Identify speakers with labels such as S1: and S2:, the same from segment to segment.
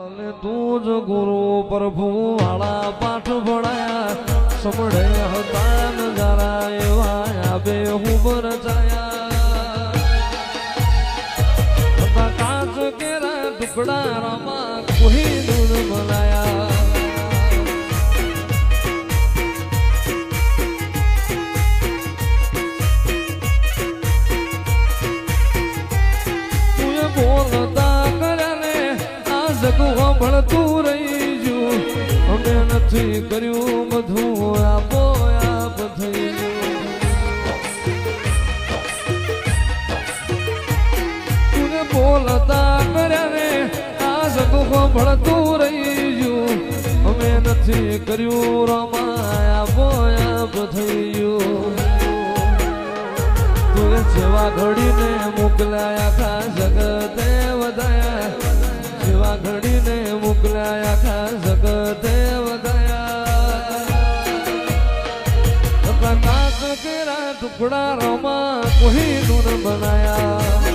S1: તું જ ગુરુ પ્રભુ વાળા પાઠ ભણાયા સમડે હતા નજારા એવા આબે હું રચાયા કાચ કેરા ટુકડા રામા કોઈ દૂર બનાયા બોલતા કર્યાને આ જગું ભણતું રહી ગયું અમે નથી કર્યું બધું આપો આપ થઈ ગયું બોલતા કર્યાને આ જગું ભણતું રહી ગયું અમે નથી કર્યું રમાય આપો આપ થઈ ગયું સેવા ઘડીને મોકલાયા ખા જગતે વધાયા સેવા ઘડીને મોકલાયા ખા જગતે વધાયા કાચ કેરા ટુકડા રમા કોઈ નૂર બનાયા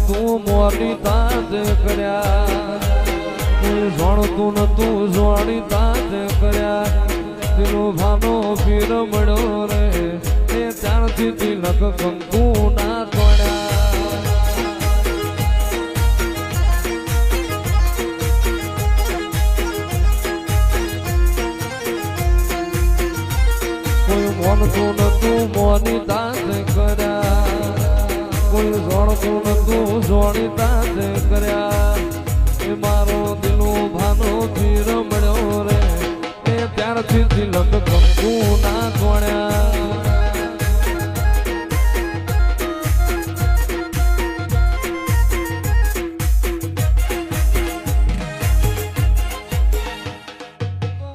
S1: તું મોરી તાજ કર્યા કોઈ જોણતું નતું જોણી તાજ કર્યા તેનો ભાનો પીર મળ્યો રે એ ત્યારથી તિલક કંકુ ના તોડ્યા કોઈ મોનતું નતું મોની તાજ કર્યા કોઈ જોણતું નતું જોણી તાજ કર્યા એ મારો દિલો ભાનો પીર મળ્યો રે એ ત્યારથી તિલક કંકુ ના તોડ્યા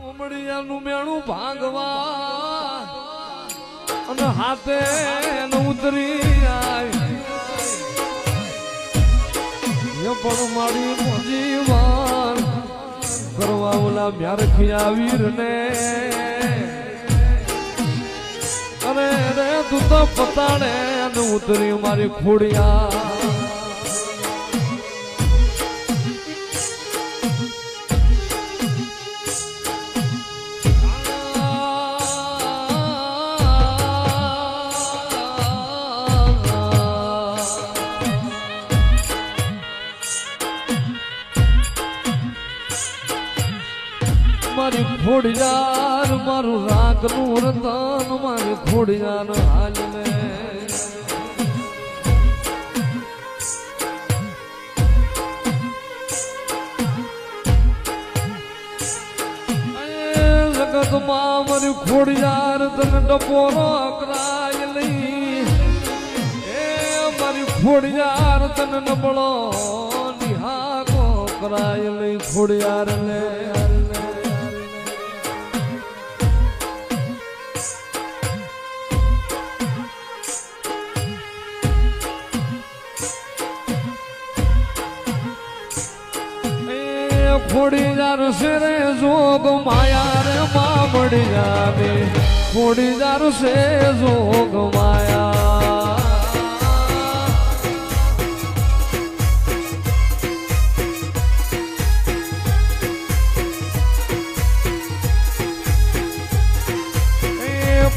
S1: ઉમડિયાનું મેણું ભાગવા અને હાથે ઉતરી પણ મારી જીવન કરવા ઓલા મ્યારખિયા વીર ને અરે રે તું તો પતાડે અને ઉતરી મારી ખોડિયા મારી ખોડિયાર મારું રાગનું રતન મારી ખોડિયાર હાલ લે જગતમાં મારી ખોડિયાર તને ડપોરો કરાય લઈ એ મારી ખોડિયાર તને નબળો નિહાકો કરાય લઈ ખોડિયાર લે ખોડીદાર છે રે જોગ માયા રે મામડી જાવે ખોડીદાર છે જોગ માયા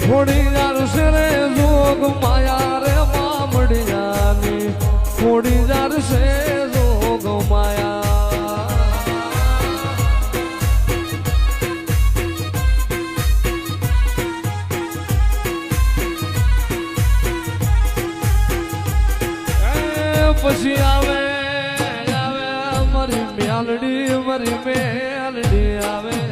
S1: ખોડીદાર છે રે જોગ માયા રે મામડી જાવે ખોડીદાર છે જોગ માયા પછી આવે આવે મારી મેલડી આવે